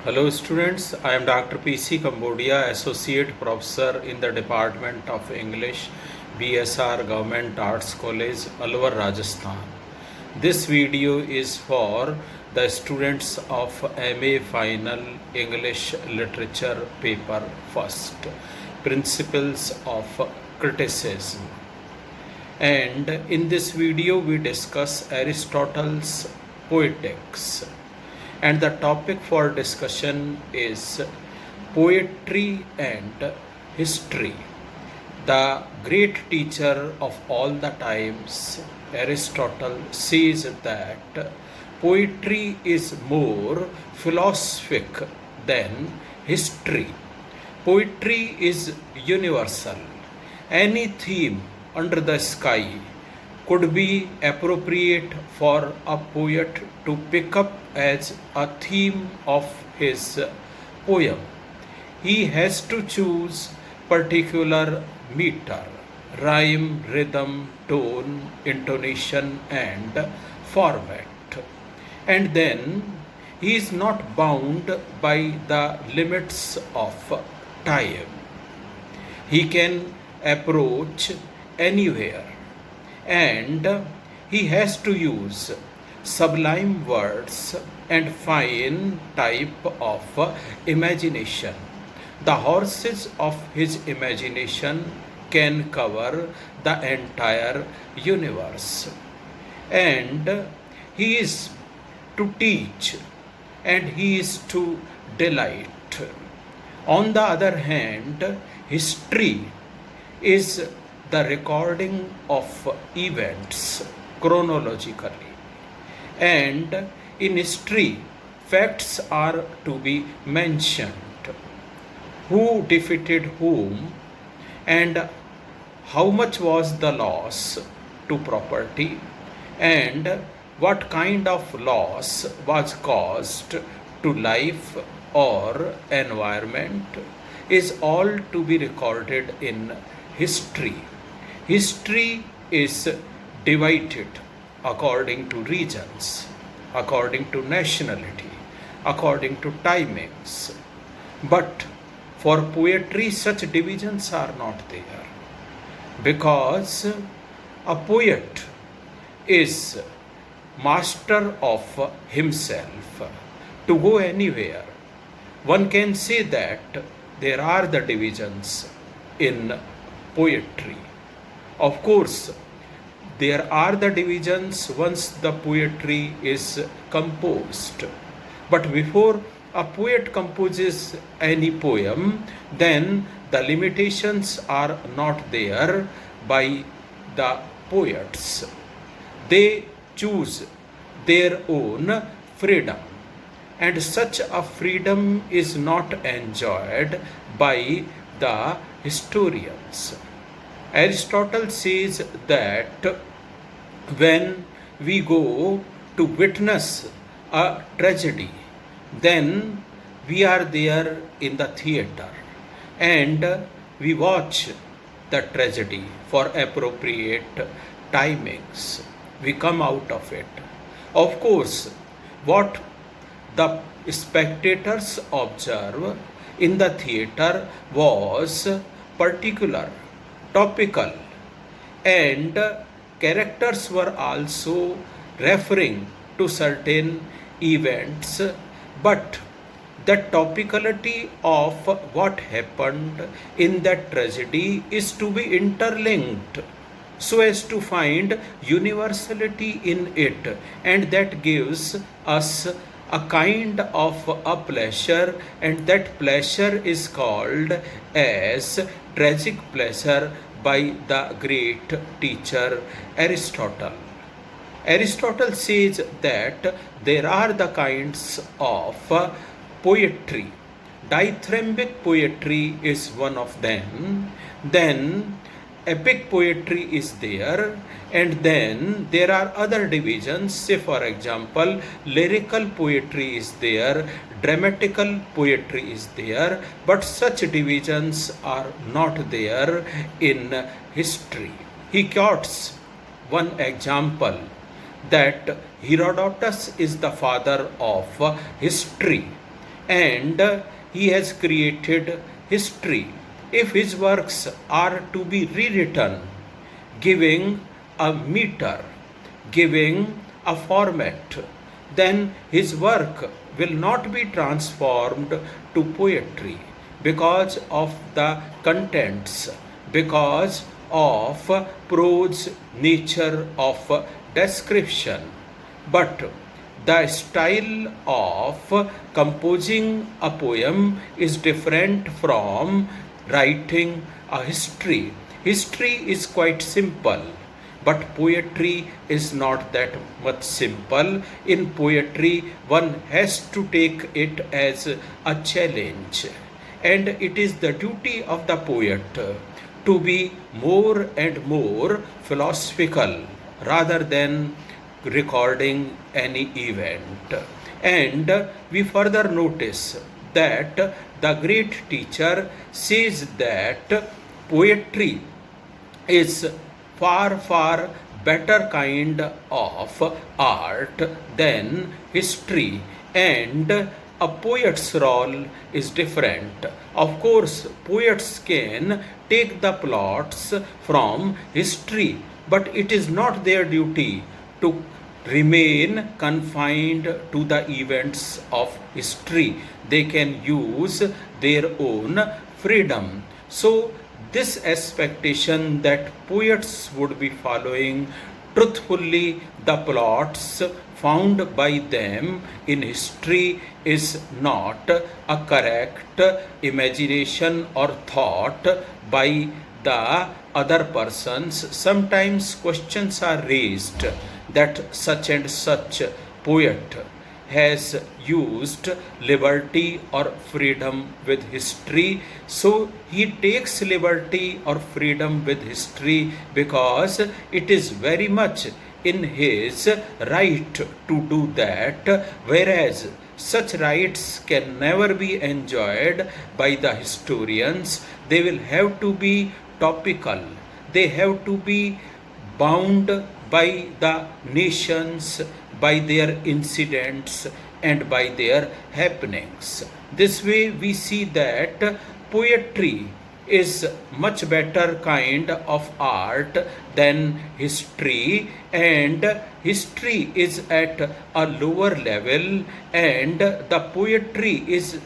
Hello students, I am Dr. P.C. Cambodia, Associate Professor in the Department of English, BSR Government Arts College, Alwar, Rajasthan. This video is for the students of MA Final English Literature Paper First, Principles of Criticism. And in this video we discuss Aristotle's Poetics. And the topic for discussion is poetry and history. The great teacher of all the times, Aristotle, says that poetry is more philosophic than history. Poetry is universal. Any theme under the sky could be appropriate for a poet to pick up as a theme of his poem. He has to choose particular meter, rhyme, rhythm, tone, intonation, and format. And then he is not bound by the limits of time. He can approach anywhere, and he has to use sublime words and fine type of imagination. The horses of his imagination can cover the entire universe, and he is to teach and he is to delight. On the other hand, history is the recording of events chronologically, and in history facts are to be mentioned: who defeated whom, and how much was the loss to property, and what kind of loss was caused to life or environment is all to be recorded in history. History is divided according to regions, according to nationality, according to timings. But for poetry, such divisions are not there, because a poet is master of himself. To go anywhere, one can say that there are the divisions in poetry. Of course, there are the divisions once the poetry is composed. But before a poet composes any poem, then the limitations are not there by the poets. They choose their own freedom, and such a freedom is not enjoyed by the historians. Aristotle says that when we go to witness a tragedy, then we are there in the theater and we watch the tragedy for appropriate timings. We come out of it. Of course, what the spectators observe in the theater was particular, topical, and characters were also referring to certain events, but the topicality of what happened in that tragedy is to be interlinked so as to find universality in it, and that gives us a kind of a pleasure, and that pleasure is called as tragic pleasure by the great teacher Aristotle. Aristotle says that there are the kinds of poetry. Dithyrambic poetry is one of them. Then epic poetry is there, and then there are other divisions. Say for example, lyrical poetry is there, dramatical poetry is there, but such divisions are not there in history. He quotes one example that Herodotus is the father of history, and he has created history. If his works are to be rewritten, giving a meter, giving a format, then his work will not be transformed to poetry because of the contents, because of prose nature of description. But the style of composing a poem is different from writing a history. History is quite simple, but poetry is not that much simple. In poetry, one has to take it as a challenge, and it is the duty of the poet to be more and more philosophical rather than recording any event. And we further notice that the great teacher says that poetry is far better kind of art than history, and a poet's role is different. Of course, poets can take the plots from history, but it is not their duty to remain confined to the events of history. They can use their own freedom. So, this expectation that poets would be following truthfully the plots found by them in history is not a correct imagination or thought by the other persons. Sometimes questions are raised that such and such poet has used liberty or freedom with history. So he takes liberty or freedom with history because it is very much in his right to do that, whereas such rights can never be enjoyed by the historians. They will have to be topical, they have to be bound by the nations, by their incidents, and by their happenings. This way we see that poetry is much better kind of art than history, and history is at a lower level and the poetry is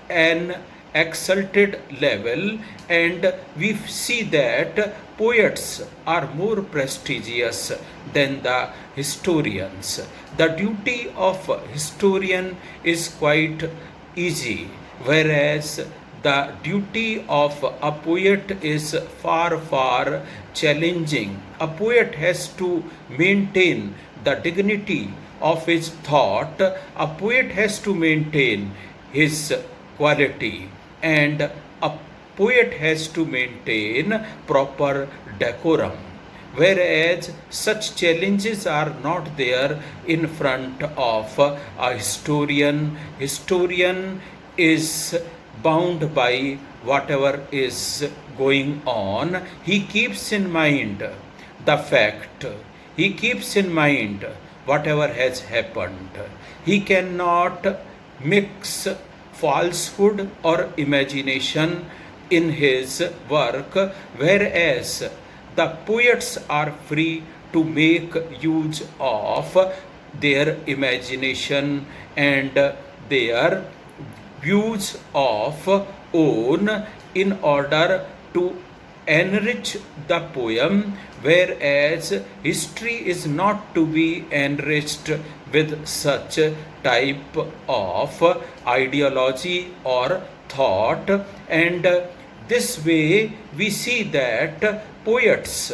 an exalted level, and we see that poets are more prestigious than the historians. The duty of historian is quite easy, whereas the duty of a poet is far challenging. A poet has to maintain the dignity of his thought. A poet has to maintain his quality, and a poet has to maintain proper decorum, whereas such challenges are not there in front of a historian. Historian is bound by whatever is going on. He keeps in mind the fact, he keeps in mind whatever has happened. He cannot mix falsehood or imagination in his work, whereas the poets are free to make use of their imagination and their views of own in order to enrich the poem, whereas history is not to be enriched with such type of ideology or thought. And this way we see that poets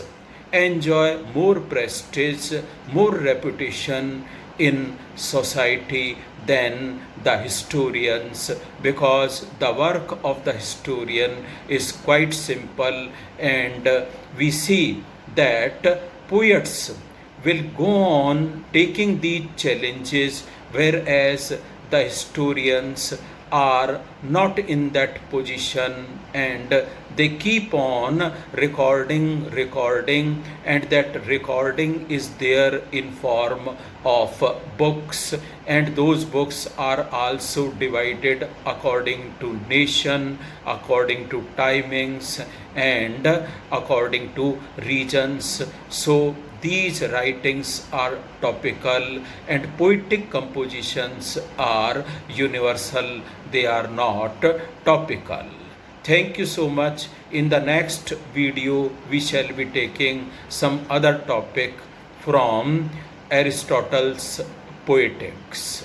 enjoy more prestige, more reputation in society than the historians, because the work of the historian is quite simple, and we see that poets will go on taking these challenges, whereas the historians are not in that position and They keep on recording, and that recording is there in form of books, and those books are also divided according to nation, according to timings, and according to regions. So these writings are topical, and poetic compositions are universal, they are not topical. Thank you so much. In the next video, we shall be taking some other topic from Aristotle's Poetics.